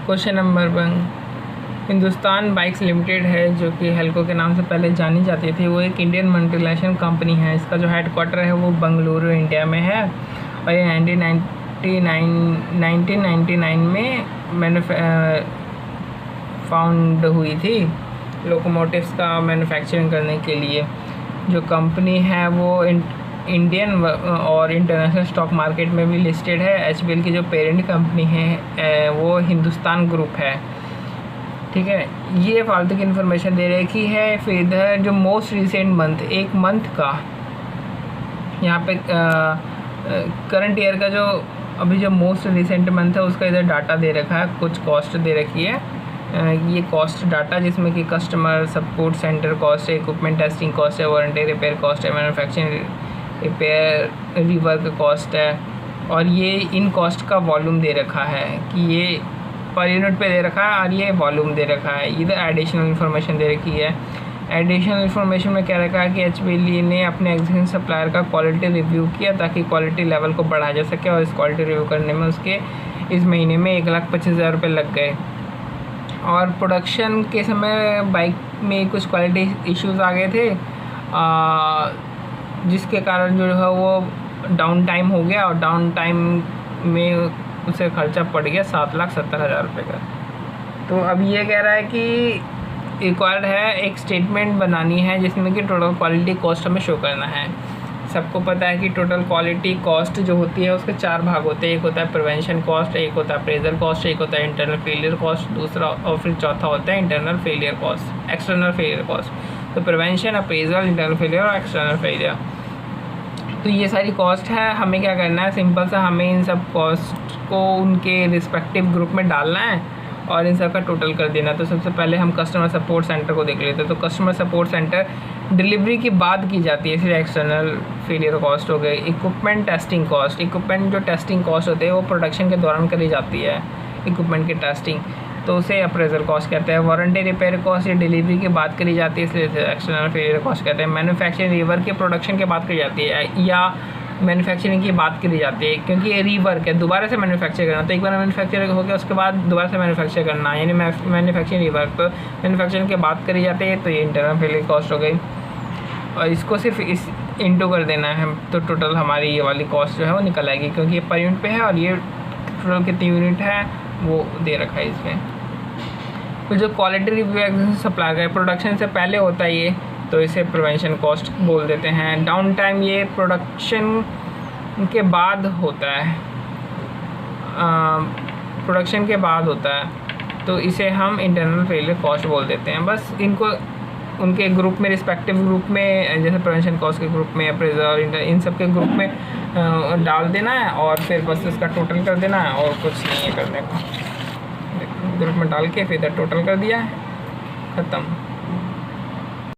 Question number 1, Hindustan bikes limited है जो कि हेल्को के नाम से पहले जानी जाती थी। वो एक इंडियन मल्टीनेशनल कंपनी है। इसका जो हेडक्वार्टर है वो बंगलुरु इंडिया में है और ये 1999 में फाउंड हुई थी लोकोमोटिव्स का मैन्युफैक्चरिंग करने के लिए। जो कंपनी है वो इंडियन और इंटरनेशनल स्टॉक मार्केट में भी लिस्टेड है। एचबीएल की जो पेरेंट कंपनी है वो हिंदुस्तान ग्रुप है। ठीक है, ये फालतू की इन्फॉर्मेशन दे रखी है। फिर इधर जो मोस्ट रिसेंट मंथ, एक मंथ का यहाँ पे करंट ईयर का जो अभी जो मोस्ट रिसेंट मंथ है उसका इधर डाटा दे रखा है। कुछ कॉस्ट दे रखी है, ये कॉस्ट डाटा जिसमें कि कस्टमर सपोर्ट सेंटर कॉस्ट है, इक्विपमेंट टेस्टिंग कॉस्ट है, वारंटी रिपेयर कॉस्ट है, मैन्युफैक्चरिंग रिपेयर रीवर्क कॉस्ट है। और ये इन कॉस्ट का वॉल्यूम दे रखा है कि ये पर यूनिट पे दे रखा है और ये वॉल्यूम दे रखा है। इधर एडिशनल इन्फॉर्मेशन दे रखी है। एडिशनल इन्फॉर्मेशन में क्या रखा है कि एचबीएल ने अपने एग्जिस्टिंग सप्लायर का क्वालिटी रिव्यू किया ताकि क्वालिटी लेवल को बढ़ाया जा सके और इस क्वालिटी रिव्यू करने में उसके इस महीने में 1,25,000 रुपये लग गए। और प्रोडक्शन के समय बाइक में कुछ क्वालिटी इश्यूज आ गए थे जिसके कारण जो है वो डाउन टाइम हो गया और डाउन टाइम में उसे खर्चा पड़ गया 7,70,000 रुपये का। तो अब ये कह रहा है कि रिक्वायर्ड है एक स्टेटमेंट बनानी है जिसमें कि टोटल क्वालिटी कॉस्ट हमें शो करना है। सबको पता है कि टोटल क्वालिटी कॉस्ट जो होती है उसके 4 भाग होते हैं। एक होता है प्रिवेंशन कॉस्ट, एक होता है अप्रेजल कॉस्ट, एक होता है इंटरनल फेलियर कॉस्ट, दूसरा और फिर चौथा होता है internal failure cost, external failure cost. तो प्रिवेंशन, अप्रेजल, इंटरनल फेलियर और एक्सटर्नल फेलियर, तो ये सारी कॉस्ट है। हमें क्या करना है, सिंपल सा हमें इन सब कॉस्ट को उनके रिस्पेक्टिव ग्रुप में डालना है और इन सब का टोटल कर देना। तो सबसे पहले हम कस्टमर सपोर्ट सेंटर को देख लेते हैं। तो कस्टमर सपोर्ट सेंटर डिलीवरी की बाद की जाती है, इसलिए एक्सटर्नल फेलियर कॉस्ट हो गई। इक्विपमेंट टेस्टिंग कॉस्ट, इक्विपमेंट जो टेस्टिंग कॉस्ट होते हैं वो प्रोडक्शन के दौरान करी जाती है इक्विपमेंट की टेस्टिंग, तो उसे अप्रेजल कॉस्ट कहते हैं। वारंटी रिपेयर कॉस्ट ये डिलीवरी के बाद करी जाती है, इसलिए एक्सटर्नल फेलियर कॉस्ट कहते हैं। मैन्युफैक्चरिंग रीवर्क के प्रोडक्शन के बाद करी जाती है या मैन्युफैक्चरिंग की बात करी जाती है, क्योंकि ये रीवर्क है, दोबारा से मैन्युफैक्चर करना। तो एक बार मैन्युफैक्चर हो गया उसके बाद दोबारा से मैन्युफैक्चर करना, यानी मैन्युफैक्चरिंग रीवर्क। तो मैन्युफैक्चरिंग के बाद करी जाती है, तो ये इंटरनल फेलियर कॉस्ट हो गई और इसको सिर्फ इस इंटू कर देना है तो टोटल हमारी ये वाली कॉस्ट जो है वो निकल आएगी, क्योंकि ये पर यूनिट पे है और ये टोटल कितनी यूनिट है वो दे रखा है इसमें। तो जो क्वालिटी रिव्यू सप्लाई का प्रोडक्शन से पहले होता है ये, तो इसे प्रिवेंशन कॉस्ट बोल देते हैं। डाउन टाइम ये प्रोडक्शन के बाद होता है, प्रोडक्शन के बाद होता है, तो इसे हम इंटरनल फेलियर कॉस्ट बोल देते हैं। बस इनको उनके ग्रुप में, रिस्पेक्टिव ग्रुप में, जैसे प्रिवेंशन कॉस्ट के ग्रुप में, अप्रेजल, इन सब के ग्रुप में डाल देना है और फिर बस इसका टोटल कर देना है और कुछ नहीं है करने को। ग्रुप में डाल के फिर इधर टोटल कर दिया है, ख़त्म।